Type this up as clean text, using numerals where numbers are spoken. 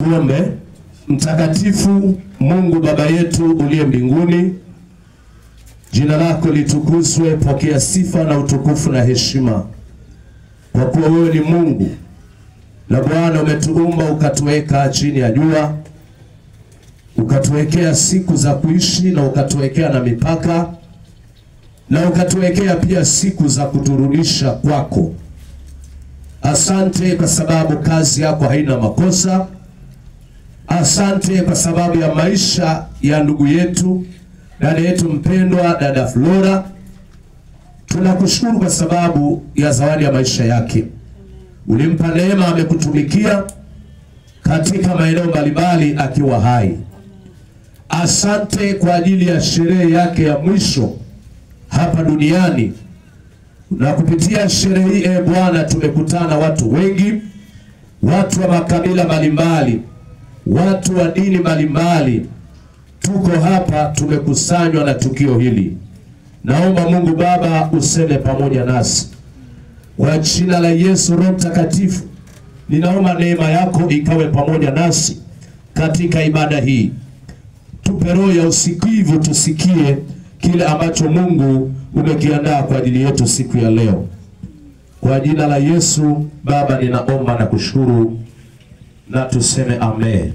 Tuombe. Mtakatifu Mungu Baba yetu uliye mbinguni, jina lako litukuzwe, pokea sifa na utukufu na heshima. Kwa kuwa wewe ni Mungu na Bwana, umetuumba ukatuweka chini ya jua, ukatuwekea siku za kuishi na ukatuwekea na mipaka, na ukatuwekea pia siku za kuturudisha kwako. Asante kwa sababu kazi yako haina makosa. Asante kwa sababu ya maisha ya ndugu yetu, dada yetu mpendwa, dada Flora. Tunakushukuru kwa sababu ya zawadi ya maisha yake. Ulimpa neema, amekutumikia katika maeneo mbalimbali akiwa hai. Asante kwa ajili ya sherehe yake ya mwisho hapa duniani. Na kupitia sherehe hii Bwana, tumekutana watu wengi, watu wa makabila mbalimbali, watu wa dini mbalimbali. Tuko hapa tumekusanywa na tukio hili. Naomba Mungu Baba useme pamoja nasi. Kwa jina la Yesu, Roho Mtakatifu, ninaomba neema yako ikawe pamoja nasi katika ibada hii. Tupe roho ya usikivu, tusikie kile ambacho Mungu umekiandaa kwa ajili yetu siku ya leo. Kwa jina la Yesu Baba ninaomba na kushukuru, na tuseme amen.